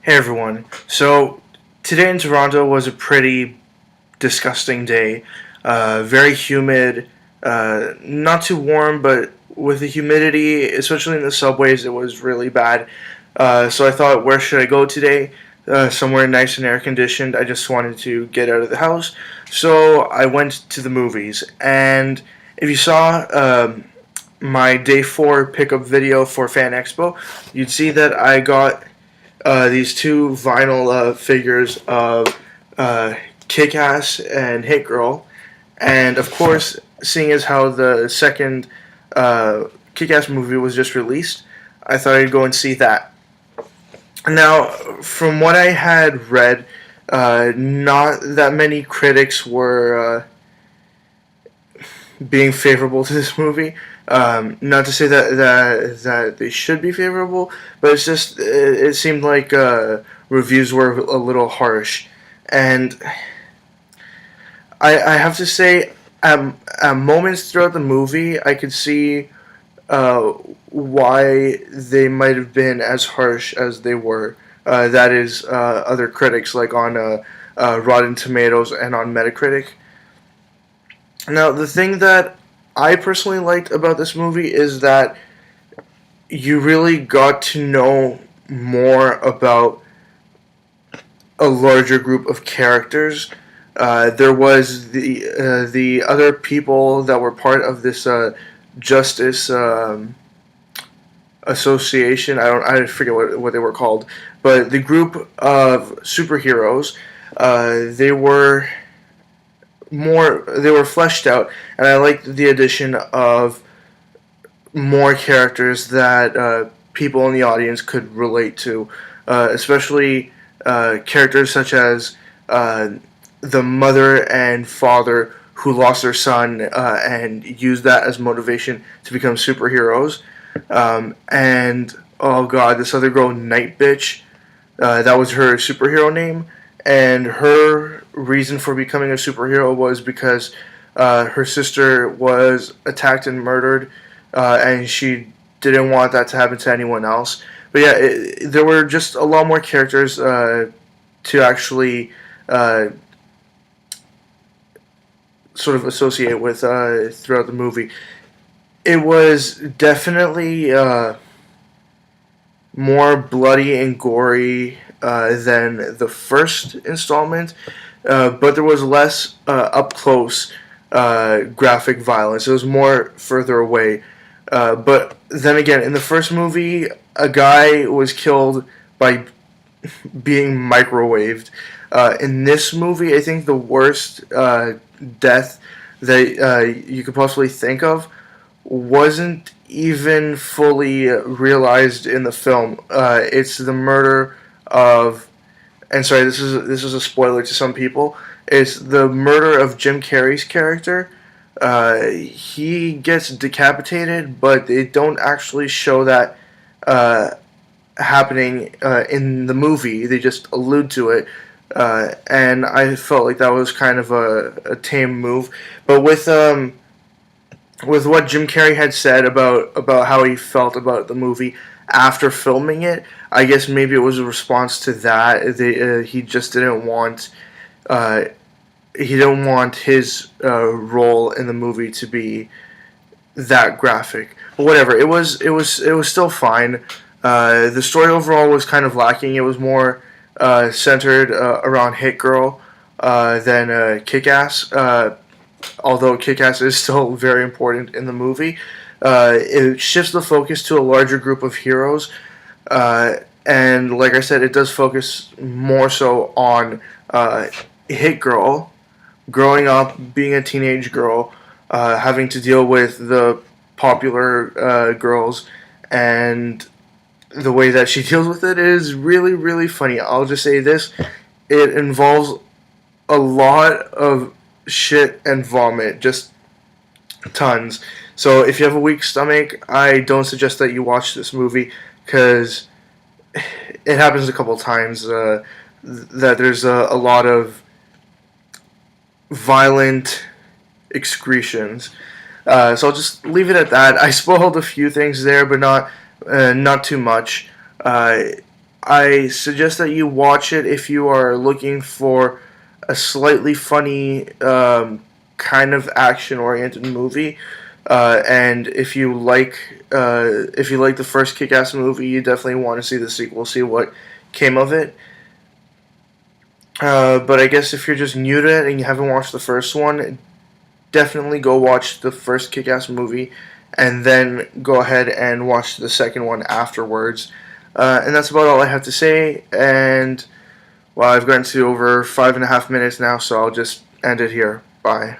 Hey everyone. So today in Toronto was a pretty disgusting day. Very humid, not too warm, but with the humidity, especially in the subways, it was really bad. So I thought, where should I go today? Somewhere nice and air conditioned. I just wanted to get out of the house. So I went to the movies. And if you saw my day 4 pickup video for Fan Expo, you'd see that I got these two vinyl figures of uh, Kick Ass and Hit Girl. And of course, seeing as how the second Kick Ass movie was just released, I thought I'd go and see that. Now, from what I had read, not that many critics were being favorable to this movie. Not to say that they should be favorable, but it's just it seemed like reviews were a little harsh, and I have to say, at moments throughout the movie, I could see uh, why they might have been as harsh as they were. That is, other critics like on Rotten Tomatoes and on Metacritic. Now, the thing that I personally liked about this movie is that you really got to know more about a larger group of characters. There was the other people that were part of this justice association. I forget what they were called, but the group of superheroes. They were fleshed out, and I liked the addition of more characters that people in the audience could relate to, especially characters such as the mother and father who lost their son and used that as motivation to become superheroes. And oh god, this other girl, Night Bitch, that was her superhero name, and her reason for becoming a superhero was because her sister was attacked and murdered, and she didn't want that to happen to anyone else. But yeah, there were just a lot more characters to actually uh, sort of associate with throughout the movie. It was definitely more bloody and gory than the first installment, but there was less up close graphic violence. It was more further away. But then again, in the first movie, a guy was killed by being microwaved. In this movie, I think the worst death that you could possibly think of wasn't even fully realized in the film. It's the murder of, and sorry, this is a spoiler to some people. It's the murder of Jim Carrey's character. He gets decapitated, but they don't actually show that happening in the movie. They just allude to it, and I felt like that was kind of a tame move. But with what Jim Carrey had said about how he felt about the movie after filming it, I guess maybe it was a response to that. He just didn't want uh, his role in the movie to be that graphic. But whatever, it was still fine. The story overall was kind of lacking. It was more centered around Hit Girl than Kick Ass. Although Kick-Ass is still very important in the movie, it shifts the focus to a larger group of heroes, and like I said, it does focus more so on Hit Girl, growing up, being a teenage girl, having to deal with the popular girls, and the way that she deals with it is really, really funny. I'll just say this: it involves a lot of shit and vomit, just tons. So if you have a weak stomach, I don't suggest that you watch this movie because it happens a couple times that there's a lot of violent excretions. So I'll just leave it at that. I spoiled a few things there, but not too much. Uh, I suggest that you watch it if you are looking for a slightly funny kind of action-oriented movie. And if you like the first Kick-Ass movie, you definitely want to see the sequel, see what came of it. But I guess if you're just new to it and you haven't watched the first one, definitely go watch the first Kick-Ass movie, and then go ahead and watch the second one afterwards. And that's about all I have to say. And well, I've gotten to over 5.5 minutes now, so I'll just end it here. Bye.